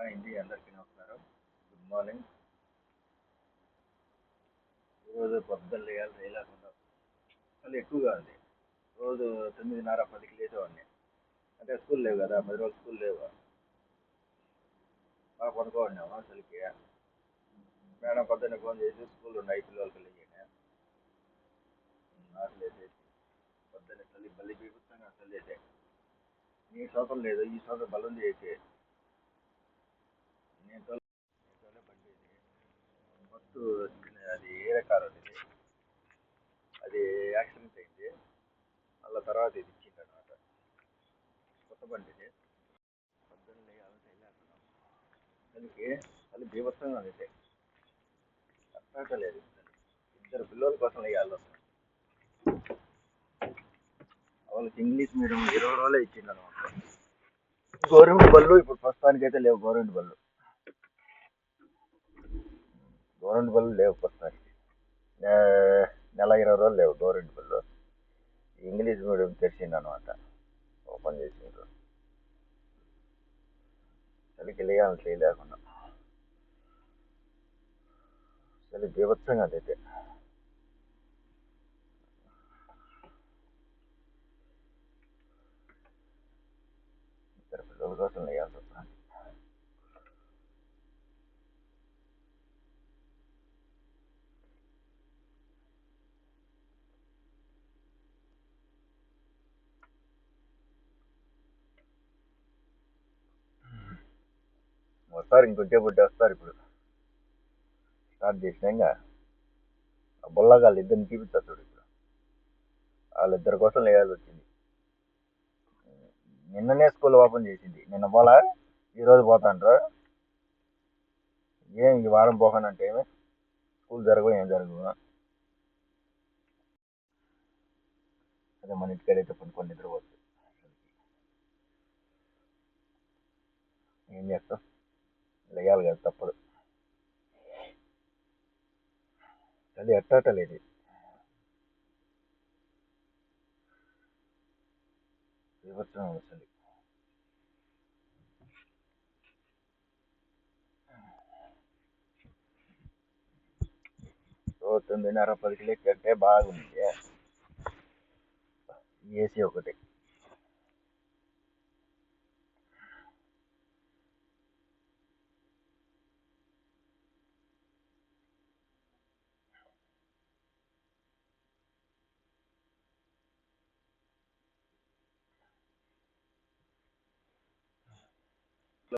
ఇంటి అందరికీ నమస్కారం. Good morning. రోజు పొద్దున్న లేకుండా అసలు ఎక్కువగా ఉంది. రోజు 9:30, 10కి లేచేవాడిని. అంటే స్కూల్ లేవు కదా, 10 రోజులు స్కూల్ లేవు. బాగా పడుకోవాడినాము అసలుకి. మేడం పొద్దున్నే ఫోన్ చేసి స్కూల్ ఉన్నాయి పిల్లలకి లేని నాకు లేచేసి పొద్దున్నే చలి బల్లి బీగుతాను అసలు అయితే. నీ సోతం లేదు, ఈ సోతం బలం చేసి నేను తోలే బండి ఇది. ఫస్ట్ అది ఏరే కారు అది. అది యాక్సిడెంట్ అయింది. మళ్ళీ తర్వాత ఇది ఇచ్చింది అనమాట. కొత్త బండి ఇది. పొద్దున్న లేకుండా చలికి చలి బీభత్సంగా ఉంది. లేదు, ఇద్దరు పిల్లల కోసం వేయాలి. వాళ్ళకి ఇంగ్లీష్ మీడియం 20 రోజులే ఇచ్చింది అనమాట. గవర్నమెంట్ బళ్ళు ఇప్పుడు ప్రస్తుతానికి అయితే లేవు. గవర్నమెంట్ బళ్ళు లేవు ప్రస్తుతానికి. నెల 20 రోజులు లేవు గవర్నమెంట్ బళ్ళు. ఇంగ్లీష్ మీడియం తెరిచింది అనమాట, ఓపెన్ చేసిండ్రు. చలికి చేయలేకుండా చలి బీభత్సంగా అయితే. ఇద్దరు పిల్లల కోసం వేయాల్సి వస్తుంది. వస్తారు ఇంకొంచెం వస్తారు. ఇప్పుడు స్టార్ట్ చేసినా ఇంకా బుల్లగాళ్ళు ఇద్దరిని చూపిస్తారు చూడు. ఇప్పుడు వాళ్ళిద్దరి కోసం వేయాల్సి వచ్చింది. నిన్ననే స్కూల్ ఓపెన్ చేసింది. నిన్న పోలా, ఈరోజు పోతాండ్రు. ఏం ఈ వారం పోతానంటే ఏమి స్కూల్ జరగవు, ఏం జరగవు. అదే మన ఇంటికాడైతే కొన్ని నిద్రపోతుంది. ఏం చేస్తాం, లేయాలి కదా, తప్పదు. అది ఎట్టాటలేదు. వివత్సం వస్తుంది. 9:30, 10కి లేకంటే బాగుంది. ఏసీ ఒకటి